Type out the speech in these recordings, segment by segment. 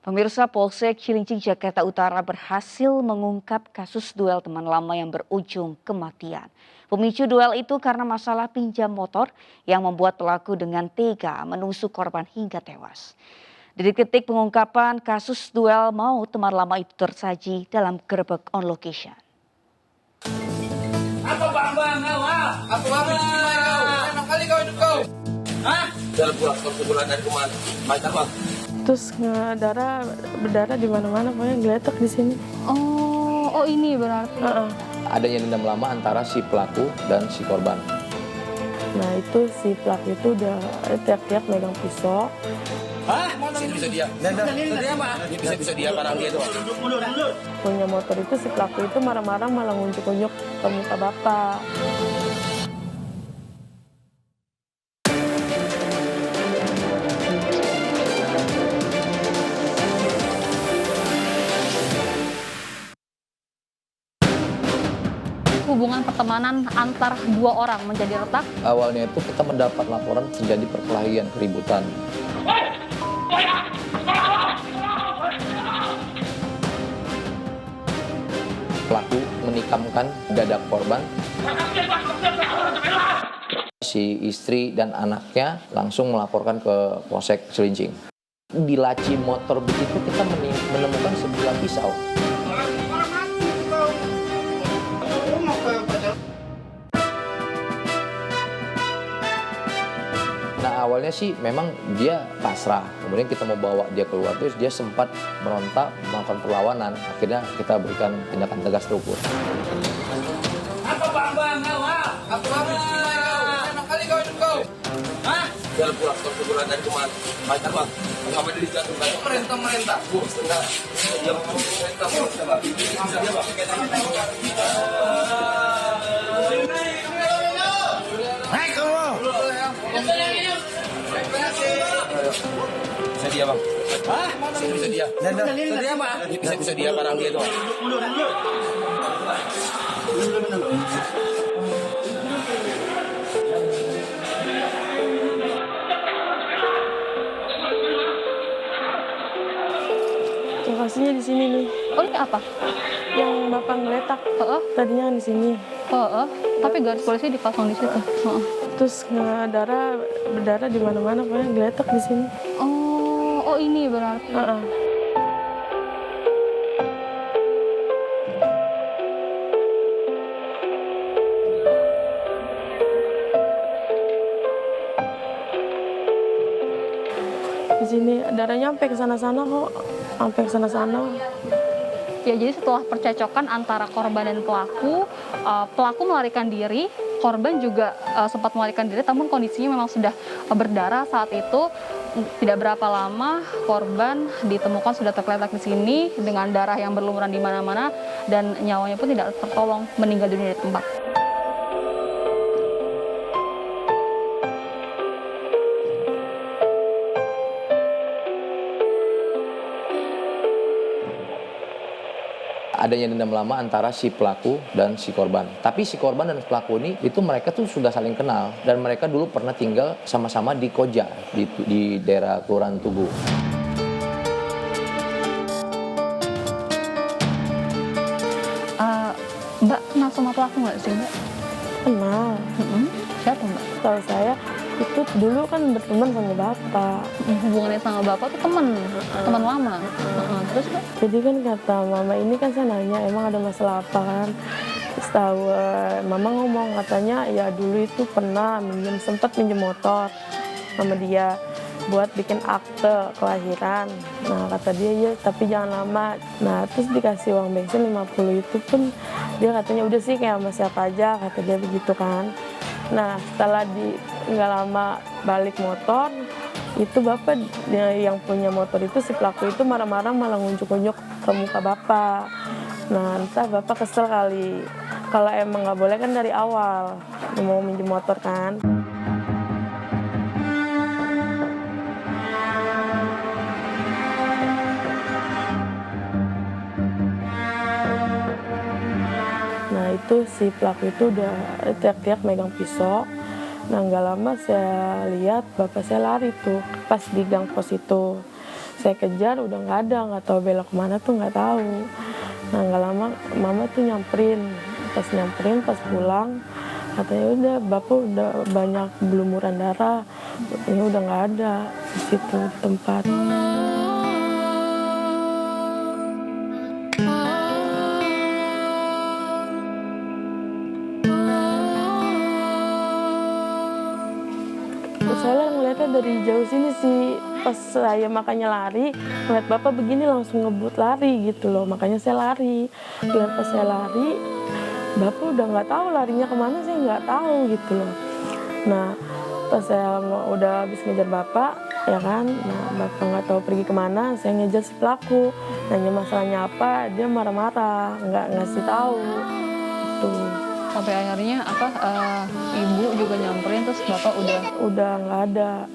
Pemirsa, Polsek Cilincing Jakarta Utara berhasil mengungkap kasus duel teman lama yang berujung kematian. Pemicu duel itu karena masalah pinjam motor yang membuat pelaku dengan tega menusuk korban hingga tewas. Detik-detik pengungkapan kasus duel maut teman lama itu tersaji dalam gerbek on location. Apa bang? Apa bang? Enak kali kau hidup kau. Hah? Dalam pulang dari kemana? Macam apa? Terus berdarah di mana-mana, pokoknya geletak di sini. Oh ini berarti. Adanya dendam lama antara si pelaku dan si korban. Nah itu si pelaku itu udah teriak-teriak megang pisau. Hah? Bisa dia. Dia apa? Bisa dia barang dia tuh. Punya motor itu si pelaku itu marah-marah malah ngunjuk-ngunjuk ke muka bapak. Hubungan pertemanan antar dua orang menjadi retak. Awalnya itu kita mendapat laporan terjadi perkelahian keributan. Pelaku menikamkan dada korban. Si istri dan anaknya langsung melaporkan ke Polsek Cilincing. Di laci motor begitu kita menemukan sebilah pisau. Nah awalnya sih memang dia pasrah, kemudian kita mau bawa dia keluar, terus dia sempat meronta, melakukan perlawanan, akhirnya kita berikan tindakan tegas terukur. Apa bang? Apa bang? Enak kali kau hidup kau. Hah? Dalam pulang dari kemana? Macam apa? Kamu dari jatuh pemerintah. Enggak. Dia pemerintah. Bisa dia bang. Naik kamu. Bisa dia bang. Hah? Bisa dia. Dia apa? Bisa dia barang dia tuh. Lokasinya di sini nih, Oh ini apa? yang bapak ngeletak. Tadinya di sini. Tapi garis polisi dipasang di situ. Terus berdarah di mana-mana, pokoknya geletak di sini. Oh ini berarti. Di sini darahnya sampai ke sana-sana kok, sampai ke sana-sana. Ya jadi setelah percecokan antara korban dan pelaku, pelaku melarikan diri, korban juga sempat melarikan diri, namun kondisinya memang sudah berdarah saat itu. Tidak berapa lama korban ditemukan sudah tergeletak di sini dengan darah yang berlumuran di mana-mana dan nyawanya pun tidak tertolong, meninggal dunia di tempat. Adanya dendam lama antara si pelaku dan si korban. Tapi si korban dan pelaku ini itu mereka tuh sudah saling kenal dan mereka dulu pernah tinggal sama-sama di Koja di daerah Kelurahan Tugu. Mbak kenal sama pelaku nggak sih Mbak? Kenal. Siapa Mbak? Tahu saya itu dulu kan berteman sama bapak. Hubungannya sama bapak tuh teman lama. Terus Mbak? Jadi kan kata mama ini kan saya nanya emang ada masalah apa kan. Terus tahu mama ngomong katanya ya dulu itu pernah sempat minjem motor sama dia buat bikin akte kelahiran. Nah kata dia ya tapi jangan lama. Nah terus dikasih uang bensin 50 itu pun dia katanya udah sih kayak sama siapa aja kata dia begitu kan. Nah setelah nggak lama balik motor itu bapak yang punya motor itu si pelaku itu marah-marah malah ngunjuk-ngunjuk ke muka bapak. Nah entah bapak kesel kali. Kalau emang nggak boleh kan dari awal mau minjem motor kan. Nah itu si pelaku itu udah teriak-teriak megang pisau. Nah nggak lama saya lihat bapak saya lari tuh pas di gang pos itu. Saya kejar udah nggak ada, nggak tahu belok kemana tuh nggak tahu. Nah nggak lama mama tuh nyamperin, pas pulang katanya udah bapak udah banyak belumuran darah, ini udah nggak ada di situ di tempat. Saya ngeliatnya dari jauh sini sih, pas saya makanya lari, ngeliat bapak begini langsung ngebut lari gitu loh, makanya saya lari. Lihat pas saya lari, bapak udah nggak tahu larinya kemana, saya nggak tahu gitu loh. Nah pas saya udah habis ngejar bapak, ya kan, nah bapak nggak tahu pergi kemana, saya ngejar si pelaku, nanya masalahnya apa, dia marah-marah, nggak ngasih tahu, gitu. Sampai akhirnya ibu juga nyamperin terus bapak Udah nggak ada.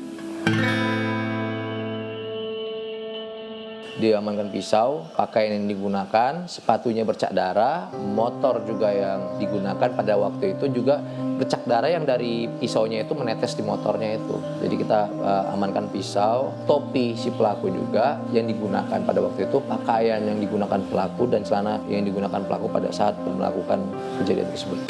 Diamankan pisau, pakaian yang digunakan, sepatunya bercak darah, motor juga yang digunakan pada waktu itu juga bercak darah yang dari pisaunya itu menetes di motornya itu. Jadi kita amankan pisau, topi si pelaku juga yang digunakan pada waktu itu, pakaian yang digunakan pelaku dan celana yang digunakan pelaku pada saat melakukan kejadian tersebut.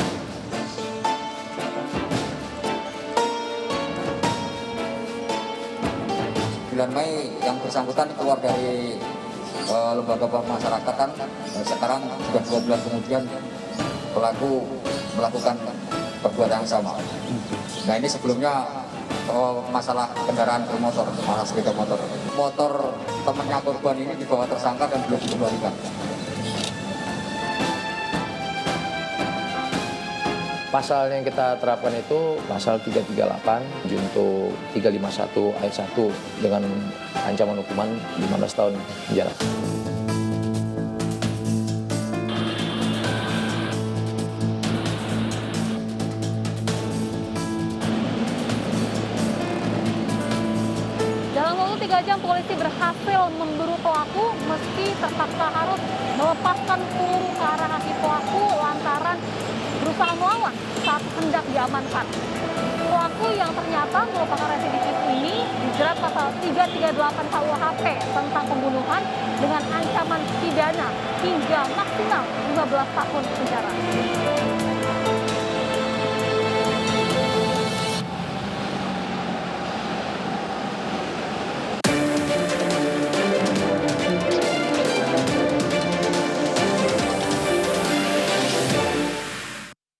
9 Mei yang bersangkutan keluar dari lembaga pemasyarakatan, sekarang sudah 2 bulan kemudian pelaku melakukan perbuatan yang sama. Nah ini sebelumnya masalah kendaraan bermotor, masalah sepeda motor. Motor temannya korban ini dibawa tersangka dan belum dikembalikan. Pasal yang kita terapkan itu pasal 338 junto 351 ayat 1 dengan ancaman hukuman 15 tahun penjara. Dalam waktu 3 jam polisi berhasil memburu pelaku meski terpaksa harus melepaskan peluru ke arah kaki pelaku lantaran berusaha melawan saat hendak diamankan. Pelaku yang ternyata merupakan residivis ini dijerat pasal 338 KUHP tentang pembunuhan dengan ancaman pidana hingga maksimal 15 tahun penjara.